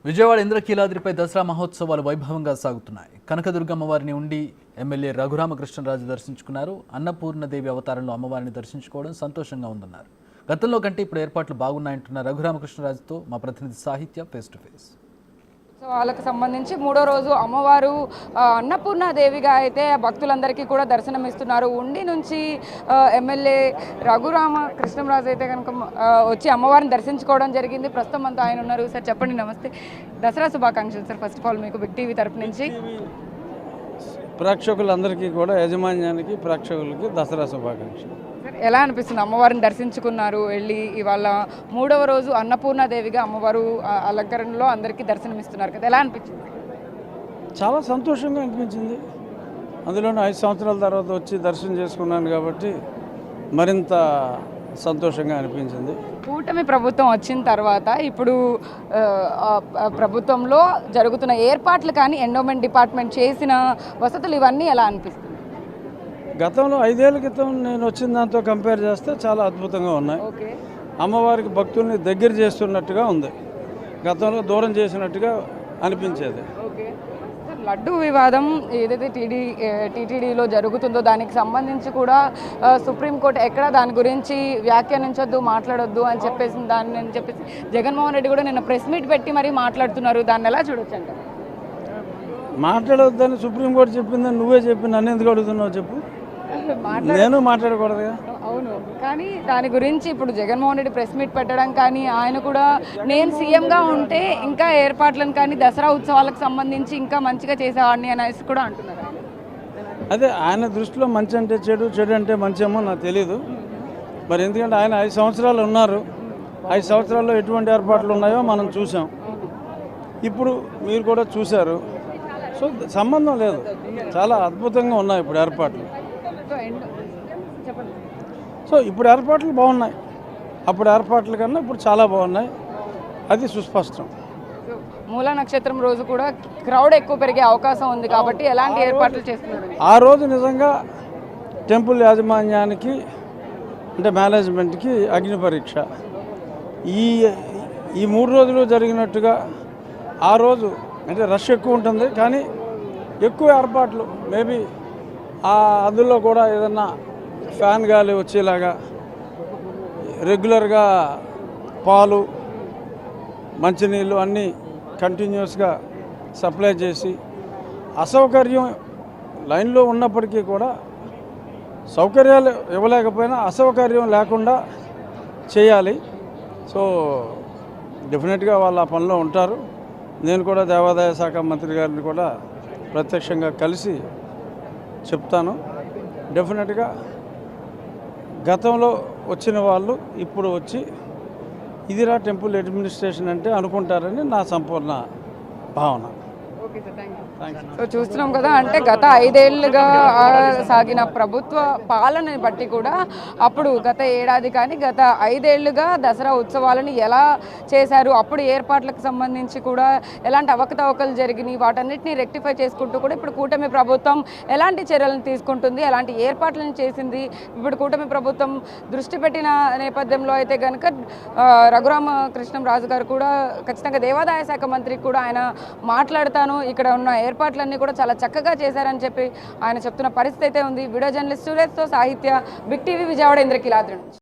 విజయవాడ ఇంద్రకీలాద్రిపై దసరా మహోత్సవాలు వైభవంగా సాగుతున్నాయి. కనకదుర్గ అమ్మవారిని ఉండి ఎమ్మెల్యే రఘురామకృష్ణరాజు దర్శించుకున్నారు. అన్నపూర్ణదేవి అవతారంలో అమ్మవారిని దర్శించుకోవడం సంతోషంగా ఉందన్నారు. గతంలో కంటే ఇప్పుడు ఏర్పాట్లు బాగున్నాయంటున్న రఘురామకృష్ణరాజుతో మా ప్రతినిధి సాహిత్య ఫేస్ టు ఫేస్. వాళ్ళకి సంబంధించి మూడో రోజు అమ్మవారు అన్నపూర్ణాదేవిగా అయితే భక్తులందరికీ కూడా దర్శనమిస్తున్నారు. ఉండి నుంచి ఎమ్మెల్యే రఘురామ కృష్ణరాజు అయితే కనుక వచ్చి అమ్మవారిని దర్శించుకోవడం జరిగింది. ప్రస్తుతం అంతా ఆయన ఉన్నారు. సార్ చెప్పండి, నమస్తే, దసరా శుభాకాంక్షలు సార్. ఫస్ట్ ఆఫ్ ఆల్ మీకు బిగ్ టీవీ తరపు నుంచి ప్రేక్షకులందరికీ కూడా యాజమాన్యానికి ప్రేక్షకులకి దసరా శుభాకాంక్షలు. ఎలా అనిపిస్తుంది? అమ్మవారిని దర్శించుకున్నారు వెళ్ళి, ఇవాళ మూడవ రోజు అన్నపూర్ణాదేవిగా అమ్మవారు అలంకరణలో అందరికీ దర్శనమిస్తున్నారు కదా, ఎలా అనిపించింది? చాలా సంతోషంగా అనిపించింది. అందులోనూ 5 సంవత్సరాల తర్వాత వచ్చి దర్శనం చేసుకున్నాను కాబట్టి మరింత సంతోషంగా అనిపించింది. కూటమి ప్రభుత్వం వచ్చిన తర్వాత ఇప్పుడు ప్రభుత్వంలో జరుగుతున్న ఏర్పాట్లు కానీ ఎండోమెంట్ డిపార్ట్మెంట్ చేసిన వసతులు ఇవన్నీ ఎలా అనిపిస్తుంది? గతంలో 5 ఏళ్ల క్రితం నేను వచ్చిన దాంతో కంపేర్ చేస్తే చాలా అద్భుతంగా ఉన్నాయి. అమ్మవారికి భక్తుల్ని దగ్గర చేస్తున్నట్టుగా ఉంది, గతంలో దూరం చేసినట్టుగా అనిపించేది. లడ్డు వివాదం ఏదైతే టీటీడీలో జరుగుతుందో దానికి సంబంధించి కూడా సుప్రీంకోర్టు ఎక్కడ దాని గురించి వ్యాఖ్యానించొద్దు, మాట్లాడొద్దు అని చెప్పేసి జగన్మోహన్ రెడ్డి కూడా నిన్న ప్రెస్ మీట్ పెట్టి మరీ మాట్లాడుతున్నారు. దాన్ని ఎలా చూడొచ్చు అంట? మాట్లాడొద్దని సుప్రీంకోర్టు చెప్పిందని నువ్వే చెప్పి నన్ను ఎందుకు అడుగుతున్నావు చెప్పు? నేను మాట్లాడకూడదుగా. అవును, కానీ దాని గురించి ఇప్పుడు జగన్మోహన్ రెడ్డి ప్రెస్ మీట్ పెట్టడం కానీ, ఆయన కూడా నేను సీఎంగా ఉంటే ఇంకా ఏర్పాట్లను కానీ దసరా ఉత్సవాలకు సంబంధించి ఇంకా మంచిగా చేసేవాడిని అనేసి కూడా అంటున్నారు. అదే ఆయన దృష్టిలో మంచి అంటే చెడు, చెడు అంటే మంచేమో నాకు తెలీదు. మరి ఎందుకంటే ఆయన 5 సంవత్సరాలు ఉన్నారు. 5 సంవత్సరాల్లో ఎటువంటి ఏర్పాట్లు ఉన్నాయో మనం చూసాం, ఇప్పుడు మీరు కూడా చూశారు. సో సంబంధం లేదు, చాలా అద్భుతంగా ఉన్నాయి ఇప్పుడు ఏర్పాట్లు. సో ఇప్పుడు ఏర్పాట్లు బాగున్నాయి, అప్పుడు ఏర్పాట్ల కన్నా ఇప్పుడు చాలా బాగున్నాయి, అది సుస్పష్టం. మూలా నక్షత్రం రోజు కూడా క్రౌడ్ ఎక్కువ పెరిగే అవకాశం ఉంది కాబట్టి ఎలాంటి ఏర్పాట్లు చేస్తున్నారు? ఆ రోజు నిజంగా టెంపుల్ యాజమాన్యానికి అంటే మేనేజ్మెంట్కి అగ్ని పరీక్ష. ఈ 3 రోజులు జరిగినట్టుగా ఆ రోజు అంటే రష్ ఎక్కువ ఉంటుంది, కానీ ఎక్కువ ఏర్పాట్లు మేబీ అందులో కూడా ఏదన్నా ఫ్యాన్ గాలి వచ్చేలాగా రెగ్యులర్గా పాలు, మంచినీళ్ళు అన్నీ కంటిన్యూస్గా సప్లై చేసి, అసౌకర్యం లైన్లో ఉన్నప్పటికీ కూడా సౌకర్యాలు ఇవ్వలేకపోయినా అసౌకర్యం లేకుండా చేయాలి. సో డెఫినెట్గా వాళ్ళు ఆ పనిలో ఉంటారు. నేను కూడా దేవాదాయ శాఖ మంత్రి గారిని కూడా ప్రత్యక్షంగా కలిసి చెప్తాను. డెఫినెట్గా గతంలో వచ్చిన వాళ్ళు ఇప్పుడు వచ్చి ఇదిరా టెంపుల్ అడ్మినిస్ట్రేషన్ అంటే అనుకుంటారని నా సంపూర్ణ భావన. సో చూస్తున్నాం కదా, అంటే గత 5 ఏళ్లుగా సాగిన ప్రభుత్వ పాలనని బట్టి కూడా అప్పుడు గత ఏడాది కానీ గత 5 ఏళ్లుగా దసరా ఉత్సవాలను ఎలా చేశారు, అప్పుడు ఏర్పాట్లకు సంబంధించి కూడా ఎలాంటి అవకతవకలు జరిగినాయి, వాటన్నిటిని రెక్టిఫై చేసుకుంటూ కూడా ఇప్పుడు కూటమి ప్రభుత్వం ఎలాంటి చర్యలను తీసుకుంటుంది, ఎలాంటి ఏర్పాట్లను చేసింది, ఇప్పుడు కూటమి ప్రభుత్వం దృష్టి పెట్టిన నేపథ్యంలో అయితే కనుక రఘురామ కృష్ణరాజు గారు కూడా ఖచ్చితంగా దేవాదాయ శాఖ మంత్రికి కూడా ఆయన మాట్లాడతాను, ఇక్కడ ఉన్న ఏర్పాట్లన్నీ కూడా చాలా చక్కగా చేశారని చెప్పి ఆయన చెప్తున్న పరిస్థితి అయితే ఉంది. వీడియో జర్నలిస్ట్ సురేష్తో సాహిత్య, బిగ్ టీవీ, విజయవాడ ఇంద్రకీలాద్రి నుంచి.